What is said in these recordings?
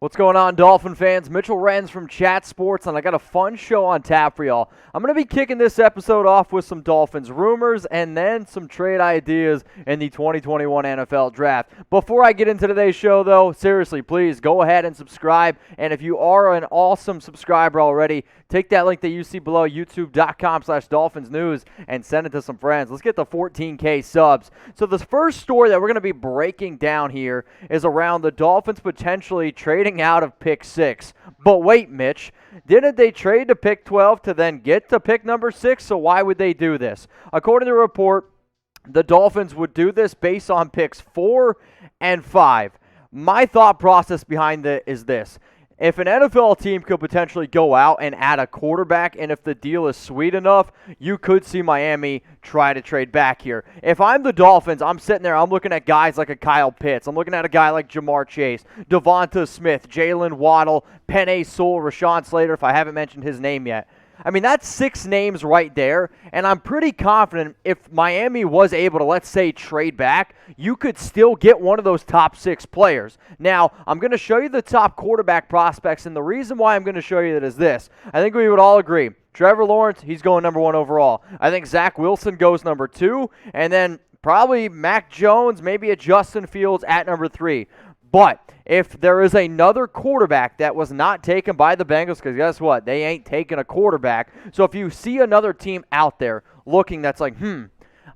What's going on, Dolphin fans? Mitchell Renz from Chat Sports, and I got a fun show on tap for y'all. I'm going to be kicking this episode off with some Dolphins rumors and then some trade ideas in the 2021 NFL Draft. Before I get into today's show, though, seriously, please go ahead and subscribe. And if you are an awesome subscriber already, take that link that you see below, youtube.com/DolphinsNews, and send it to some friends. Let's get to 14K subs. So the first story that we're going to be breaking down here is around the Dolphins potentially trading out of pick 6. But wait, Mitch, didn't they trade to pick 12 to then get to pick number 6? So why would they do this? According to the report, the Dolphins would do this based on picks 4 and 5. My thought process behind it is this. If an NFL team could potentially go out and add a quarterback, and if the deal is sweet enough, you could see Miami try to trade back here. If I'm the Dolphins, I'm sitting there, I'm looking at guys like a Kyle Pitts. I'm looking at a guy like Marr Chase, Devonta Smith, Jaylen, Waddle, Penei Sewell, Rashawn Slater, if I haven't mentioned his name yet. I mean, that's 6 names right there, and I'm pretty confident if Miami was able to, let's say, trade back, you could still get one of those top 6 players. Now, I'm going to show you the top quarterback prospects, and the reason why I'm going to show you that is this. I think we would all agree. Trevor Lawrence, he's going number 1 overall. I think Zach Wilson goes number 2, and then probably Mac Jones, maybe a Justin Fields at number 3. But if there is another quarterback that was not taken by the Bengals, because guess what? They ain't taking a quarterback. So if you see another team out there looking that's like,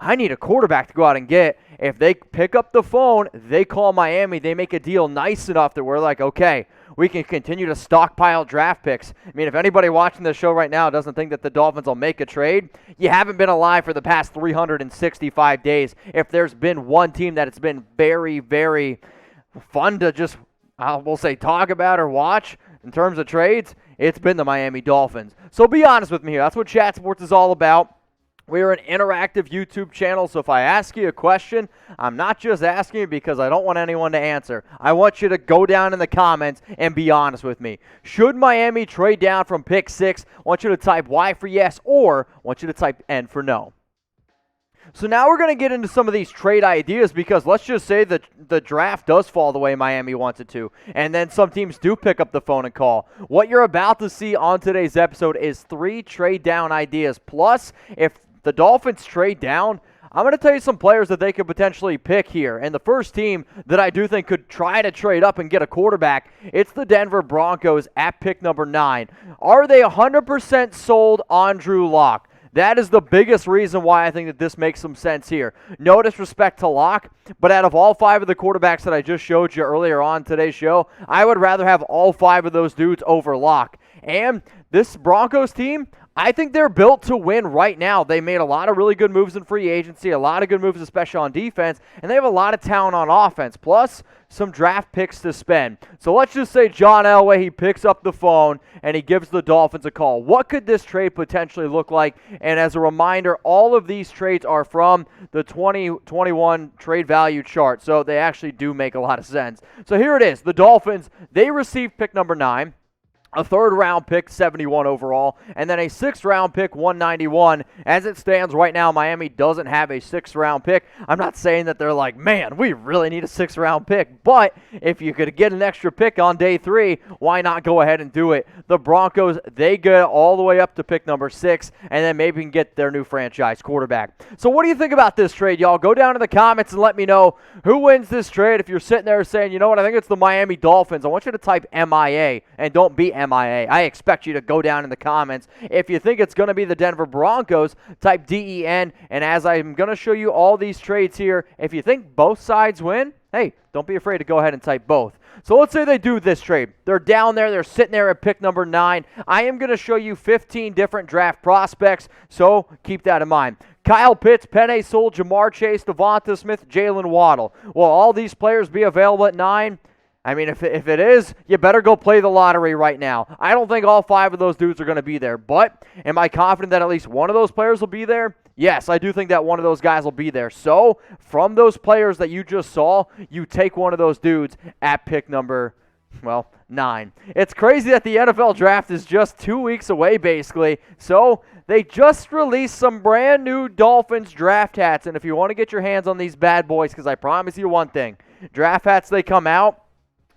I need a quarterback to go out and get, if they pick up the phone, they call Miami, they make a deal nice enough that we're like, okay, we can continue to stockpile draft picks. I mean, if anybody watching this show right now doesn't think that the Dolphins will make a trade, you haven't been alive for the past 365 days. If there's been one team that it's been very, very fun to just, we'll say, talk about or watch in terms of trades, it's been the Miami Dolphins. So be honest with me here. That's what Chat Sports is all about. We're an interactive YouTube channel, so if I ask you a question, I'm not just asking you because I don't want anyone to answer. I want you to go down in the comments and be honest with me. Should Miami trade down from pick 6? I want you to type Y for yes, or I want you to type N for no. So now we're going to get into some of these trade ideas because let's just say that the draft does fall the way Miami wants it to, and then some teams do pick up the phone and call. What you're about to see on today's episode is 3 trade down ideas. Plus, if the Dolphins trade down, I'm going to tell you some players that they could potentially pick here. And the first team that I do think could try to trade up and get a quarterback, it's the Denver Broncos at pick number 9. Are they 100% sold on Drew Lock? That is the biggest reason why I think that this makes some sense here. No disrespect to Locke, but out of all 5 of the quarterbacks that I just showed you earlier on today's show, I would rather have all 5 of those dudes over Locke. And this Broncos team, I think they're built to win right now. They made a lot of really good moves in free agency, a lot of good moves, especially on defense, and they have a lot of talent on offense, plus some draft picks to spend. So let's just say John Elway, he picks up the phone and he gives the Dolphins a call. What could this trade potentially look like? And as a reminder, all of these trades are from the 2021 trade value chart, so they actually do make a lot of sense. So here it is. The Dolphins, they received pick number 9. A 3rd-round pick, 71 overall, and then a 6th-round pick, 191. As it stands right now, Miami doesn't have a 6th-round pick. I'm not saying that they're like, man, we really need a 6th-round pick, but if you could get an extra pick on day 3, why not go ahead and do it? The Broncos, they get all the way up to pick number 6, and then maybe can get their new franchise quarterback. So what do you think about this trade, y'all? Go down in the comments and let me know who wins this trade. If you're sitting there saying, you know what, I think it's the Miami Dolphins, I want you to type MIA, and don't be MIA. I expect you to go down in the comments. If you think it's going to be the Denver Broncos, type DEN. And as I'm going to show you all these trades here, if you think both sides win, hey, don't be afraid to go ahead and type both. So let's say they do this trade. They're down there. They're sitting there at pick number 9. I am going to show you 15 different draft prospects, so keep that in mind. Kyle Pitts, Penei Sewell, Marr Chase, Devonta Smith, Jaylen, Waddle. Will all these players be available at 9? I mean, if it is, you better go play the lottery right now. I don't think all 5 of those dudes are going to be there, but am I confident that at least one of those players will be there? Yes, I do think that one of those guys will be there. So, from those players that you just saw, you take one of those dudes at pick number, 9. It's crazy that the NFL draft is just 2 weeks away, basically. So, they just released some brand new Dolphins draft hats, and if you want to get your hands on these bad boys, because I promise you one thing, draft hats, they come out,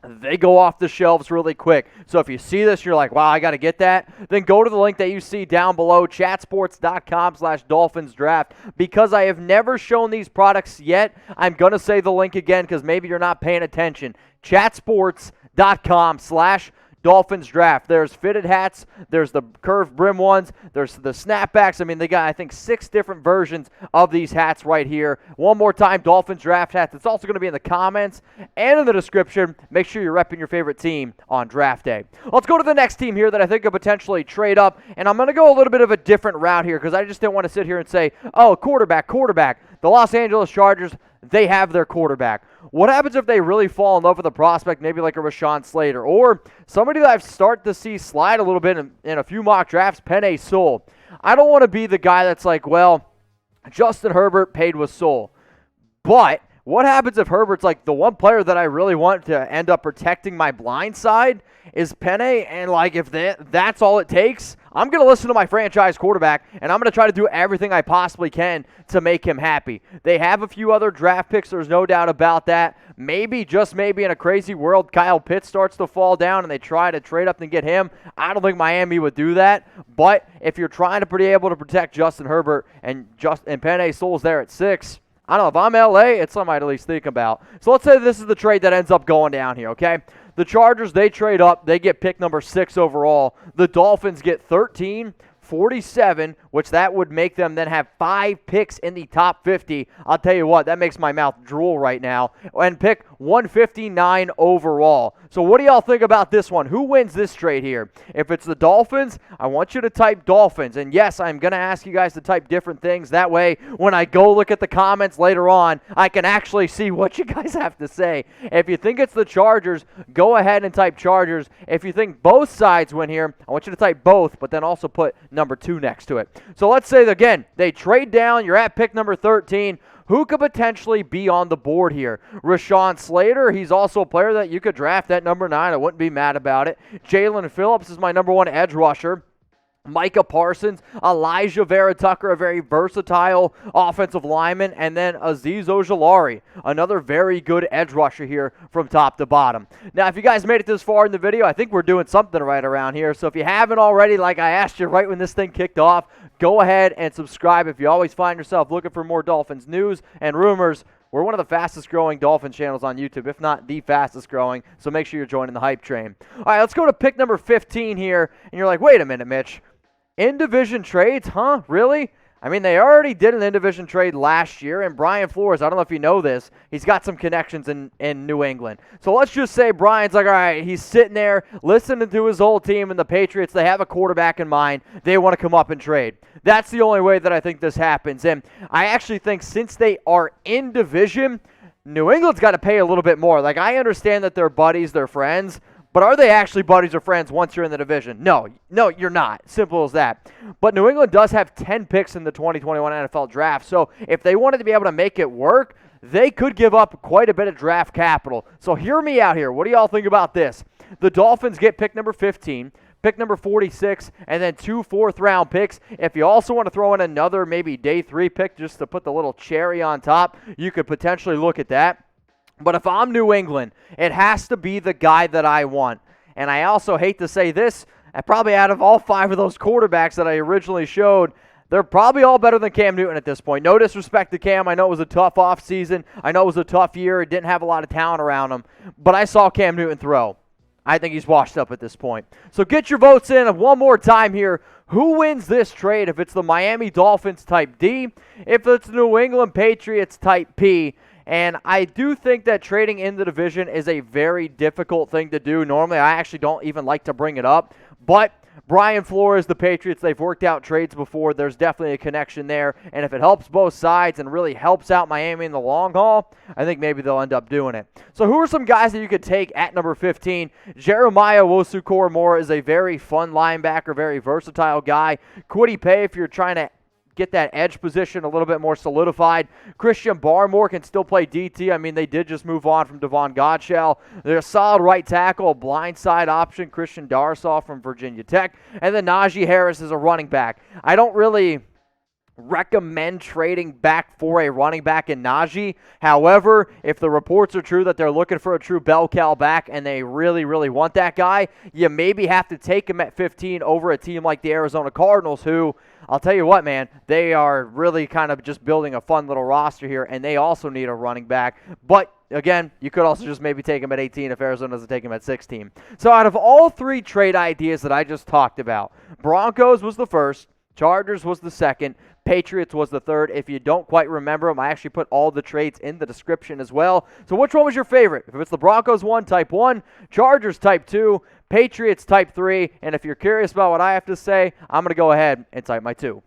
they go off the shelves really quick. So if you see this, you're like, wow, I got to get that, then go to the link that you see down below, chatsports.com/Dolphins Draft. Because I have never shown these products yet, I'm going to say the link again because maybe you're not paying attention. chatsports.com/Dolphins Draft. There's fitted hats, there's the curved brim ones, there's the snapbacks. I mean, they got, I think, 6 different versions of these hats right here. One more time, Dolphins Draft hats. It's also going to be in the comments and in the description. Make sure you're repping your favorite team on draft day. Let's go to the next team here that I think could potentially trade up, and I'm going to go a little bit of a different route here because I just didn't want to sit here and say, oh, quarterback. The Los Angeles Chargers, they have their quarterback. What happens if they really fall in love with a prospect, maybe like a Rashawn Slater, or somebody that I've started to see slide a little bit in a few mock drafts, Penei Sewell? I don't want to be the guy that's like, well, Justin Herbert paid with Sewell. But what happens if Herbert's like the one player that I really want to end up protecting my blind side is Penei, and like if that's all it takes, I'm going to listen to my franchise quarterback, and I'm going to try to do everything I possibly can to make him happy. They have a few other draft picks, there's no doubt about that. Maybe, just maybe in a crazy world, Kyle Pitts starts to fall down and they try to trade up and get him. I don't think Miami would do that, but if you're trying to be able to protect Justin Herbert and Penei Sewell's there at 6, I don't know, if I'm LA, it's something I'd at least think about. So let's say this is the trade that ends up going down here, okay? The Chargers, they trade up. They get pick number 6 overall. The Dolphins get 13, 47, which that would make them then have 5 picks in the top 50. I'll tell you what, that makes my mouth drool right now. And pick 159 overall. So what do y'all think about this one? Who wins this trade here? If it's the Dolphins, I want you to type Dolphins. And yes, I'm going to ask you guys to type different things. That way, when I go look at the comments later on, I can actually see what you guys have to say. If you think it's the Chargers, go ahead and type Chargers. If you think both sides win here, I want you to type both, but then also put number 2 next to it. So let's say, again, they trade down. You're at pick number 13. Who could potentially be on the board here? Rashawn Slater, he's also a player that you could draft at number 9. I wouldn't be mad about it. Jaylen Phillips is my number 1 edge rusher. Micah Parsons, Elijah Vera Tucker, a very versatile offensive lineman, and then Azeez Ojulari, another very good edge rusher here from top to bottom. Now, if you guys made it this far in the video, I think we're doing something right around here. So if you haven't already, like I asked you right when this thing kicked off, go ahead and subscribe. If you always find yourself looking for more Dolphins news and rumors, we're one of the fastest growing Dolphins channels on YouTube, if not the fastest growing, so make sure you're joining the hype train. All right, let's go to pick number 15 here, and you're like, wait a minute, Mitch. In-division trades, huh? Really? I mean, they already did an in-division trade last year, and Brian Flores, I don't know if you know this, he's got some connections in New England. So let's just say Brian's like, all right, he's sitting there listening to his old team and the Patriots. They have a quarterback in mind. They want to come up and trade. That's the only way that I think this happens. And I actually think since they are in division, New England's got to pay a little bit more. Like, I understand that they're buddies, they're friends, but are they actually buddies or friends once you're in the division? No, you're not. Simple as that. But New England does have 10 picks in the 2021 NFL Draft, so if they wanted to be able to make it work, they could give up quite a bit of draft capital. So hear me out here. What do y'all think about this? The Dolphins get pick number 15, pick number 46, and then 2 fourth-round picks. If you also want to throw in another maybe day 3 pick just to put the little cherry on top, you could potentially look at that. But if I'm New England, it has to be the guy that I want. And I also hate to say this, probably out of all 5 of those quarterbacks that I originally showed, they're probably all better than Cam Newton at this point. No disrespect to Cam. I know it was a tough offseason. I know it was a tough year. It didn't have a lot of talent around him. But I saw Cam Newton throw. I think he's washed up at this point. So get your votes in one more time here. Who wins this trade if it's the Miami Dolphins type D, if it's the New England Patriots type P? And I do think that trading in the division is a very difficult thing to do. Normally, I actually don't even like to bring it up. But Brian Flores, the Patriots, they've worked out trades before. There's definitely a connection there. And if it helps both sides and really helps out Miami in the long haul, I think maybe they'll end up doing it. So who are some guys that you could take at number 15? Jeremiah Owusu-Koramoah is a very fun linebacker, very versatile guy. Kwity Paye, if you're trying to get that edge position a little bit more solidified. Christian Barmore can still play DT. I mean, they did just move on from Devon Godshell. They're a solid right tackle, a blindside option, Christian Darrisaw from Virginia Tech. And then Najee Harris is a running back. I don't really recommend trading back for a running back in Najee. However, if the reports are true that they're looking for a true bell cow back and they really, really want that guy, you maybe have to take him at 15 over a team like the Arizona Cardinals, who, I'll tell you what, man, they are really kind of just building a fun little roster here, and they also need a running back. But again, you could also just maybe take him at 18 if Arizona doesn't take him at 16. So out of all three trade ideas that I just talked about, Broncos was the first, Chargers was the second, Patriots was the third. If you don't quite remember them, I actually put all the trades in the description as well. So which one was your favorite? If it's the Broncos one, type 1, Chargers type 2, Patriots type 3, and if you're curious about what I have to say, I'm going to go ahead and type my 2.